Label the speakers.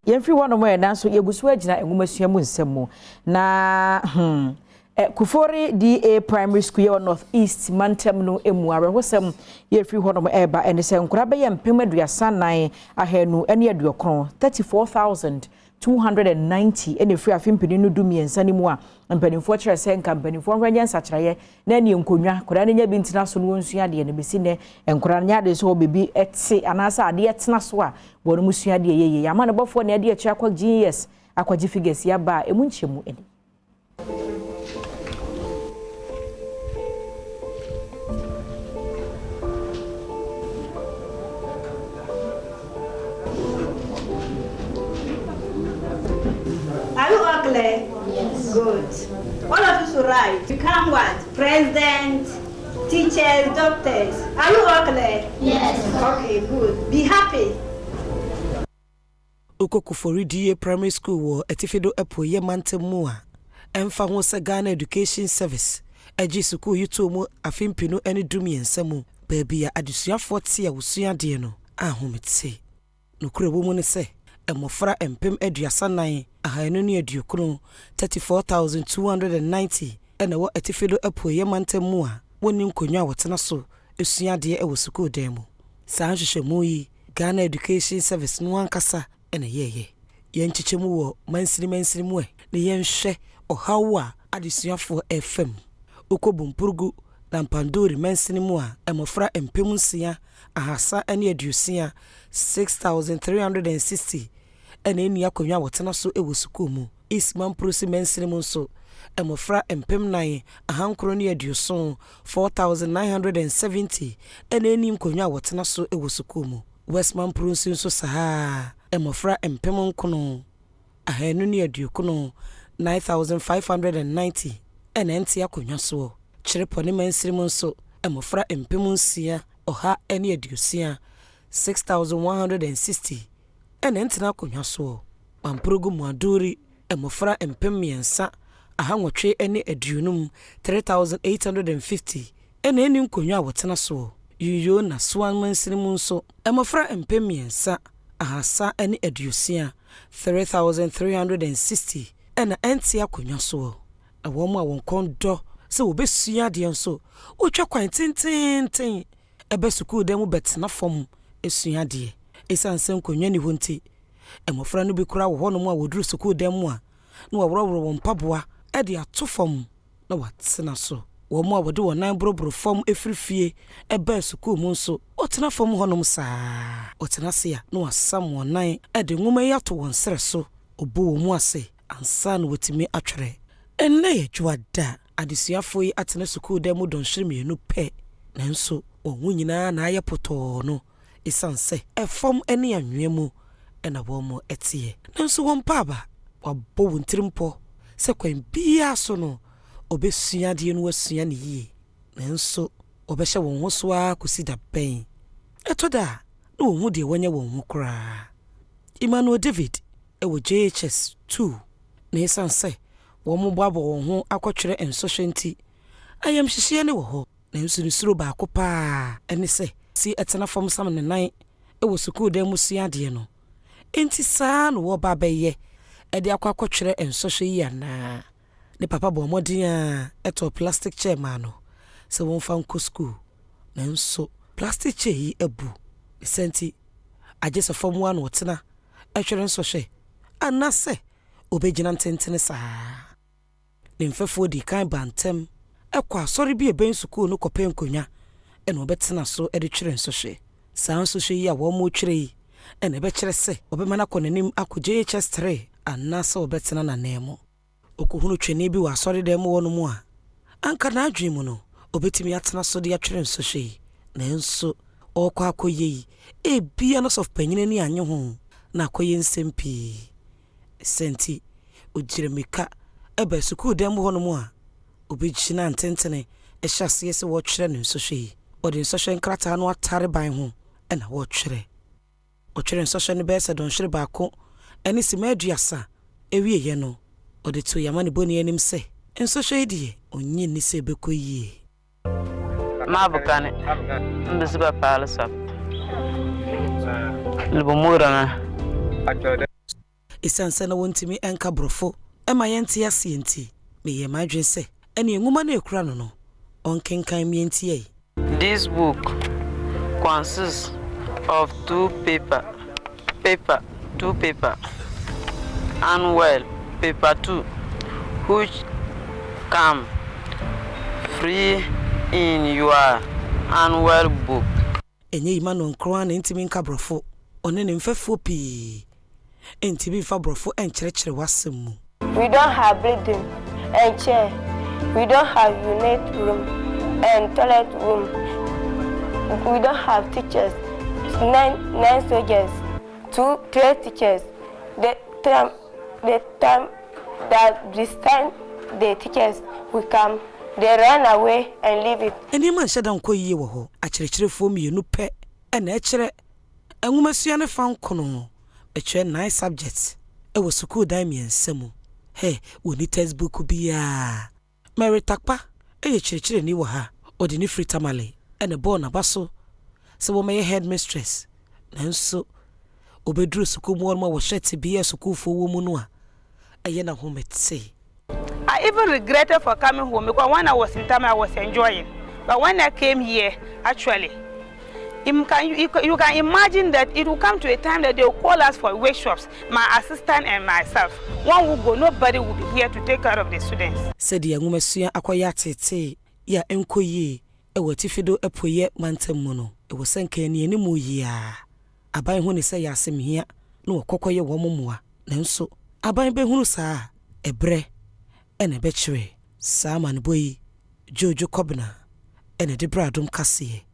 Speaker 1: Yemfiri wono mo nanso yegusu agina enwomasua mu nsem na Kufori DA Primary School here North East Mantam no emu arehosem yefiri wono mo eba ene se nkura be yempem aduasa nan ahenu ene aduokron 34,290 ene free afimpini no du miensa ni mu a mpanimfo kire se nka mpanimfo hwanya nsakireye na ene nkonwa kura ne nya bi ntina so no nsua de ne besi ne nkura nya de so bebi etse anasa ade etena so a wonu musua de yeye ama ne bofo ne ade akya kwa GS akwaji figures ya ba emu nchemu eni.
Speaker 2: Are you all clear? Yes. Good. All of you should write. Become what? President, teachers, doctors. Are you all clear?
Speaker 3: Yes.
Speaker 2: Okay, good. Be happy.
Speaker 4: Kufori DA Primary School wo etifedo epo ye mantemu a emfa ho se Ghana Education Service eji school yuto mu afimpino ene dumi ensemu baabi ya adusuafo tie a wusua de no ahomete no kure wo mu ne se emofra empem aduasa nan ahanu ne aduokron 34,290 ene wo etifedo epo ye mantemu a woni nkonwa wotena so esua de e wo school dem mu saa hwehwemu yi Ghana Education Service no ankasa ene yeye yenchichemu wo mansirimu ne yenhwe ohawa adesuafo FM okobumpurugu na mpandori mansirimu a emofra empemunsia ahasa ene adusia 6,360 ene eni akonwa wotena so ewo suku mu isman prosi mansirimu so emofra empem nan ahankro ne aduson 4,970 ene eni nkonwa wotena so ewo suku mu Westman prosi so saha emofra empem nkono ahanu ne aduokono 9,590 ene enti akonwa so chirepone mansirimu so emofra empem nsia oha ene adusia 6,160 ene enti akonwa so pamprogu muaduri emofra empem miensa ahanwotwe ene aduonum 3,850 ene eni nkonwa wotena so yuyo na swan mansirimu so emofra empem miensa ahasa ene aduosia 3,360 ena enti akonwa so awomu a wonkondo se obesua de nso otwa kwan tintintin ebe school dem betena fom esua de esanse nkonwa ni honti emofra no bi kura wo hono mu a woduru school dem a na waworo wo mpaboa e de ato fom na watena so wo mu a wode wonan brobro fom efrifie ebe school mu nso otena fom honom saa otena se ya na wasam wonan e de nwoma yi ato won sere so obo wo mu ase ansa na wotimi atwere enne ye dwada adesuafo yi atena school dem don hwiremienu pe nanso ohun nyina na aye poto no esanse efom ene anwemu ena wo mo etie nanso won paba wabo wontirimpo se kwan bia so no obesua de no wasua ne yie nanso obehye won ho so a kosida ben etoda na won hu de wanya won ho kra Emmanuel David ewo JHS 2 na esanse wo mo babo won ho akotwere ensohwenti ayam hihie ne wo ho nanso ni suro ba akopa ene se si etena fom sam ne nan ewo school dem musua de no enti saa no wo ba beye e de akotwere ensohwe yi ana ne papa bo modin a eto plastic chair mano se won fa nko school nanso plastic chair yi ebu senti agese fom wa no tena etwere nsohwe anase obegina ntentene saa ne mfefo di kan bantem ekwa sori bi eben school no kopen konwa ene obetena so e de twere nsohwe saa nsohwe yi a wo mo twere yi ene be kyere se obemana konanim akogye HS3 anase obetena na nemo okuhunu twene bi wa sori dem wono mu a anka na adwen mu no obetimi atena so de atwere nsohwe nanso okwa akoye e bia no sof panyine ni anye ho na akoye nsempi senti ojiremika ebe school dem wono mu a obegina ntentene ehyase se wo twere nsohwe odi nsohwe nkrata no atare ban ho ena wo twere o twere nsohwe ne be se don hwere baako eni sima aduasa ewie ye no odi to yamane boni enim se nsohwe die onyi ni se bekoyie
Speaker 5: mabukane mbisiba pala sap libomura na
Speaker 4: esanse na wontimi enka brofo ema yente ase enti me ye madwen se ene nguma na ekura no no onkenkan mi enti ye.
Speaker 5: This book consists of two paper, and well, paper 2, which come free in your annual book.
Speaker 4: Enye imano nkroa na ntimi nka brofo one ne mfefo pi ntimi fa brofo enkyerechire wasem mu.
Speaker 3: We don't have building and chair. We don't have unit room and toilet room. We don't have teachers. 9 soldiers, 2 teachers. The time that this time the teachers will come, they run away and leave it.
Speaker 4: Any man shada nko yiye wo ho akyerechirefo mienu pe na ekyere enwumasua ne fa nkono ekyere 9 subjects e wo school dan miensam. He woni textbook bia Mary Takpa e kyerechire ni wo ha odi ni free tamale ene born abaso se wo meye headmistress nanso obedru school mo wo shete bia school fo wo mu no a eye na hometse.
Speaker 6: I even regretted for coming home because when I was in Tamale, I was enjoying. But when I came here, actually, you can imagine that it will come to a time that they will call us for workshops, my assistant and myself. One will go, nobody will be here to take care of the students.
Speaker 4: Said the young messia akwaya tete, ya enkoye, e watifido epoye mantemono. It was senkeni any mu ya. Abai huni say yasim here, no kokoye womumwa, nenso. Abai be hunu sa, ebre. Ene betchwe Saman boy Jojo Kobna ene de Adom Kasee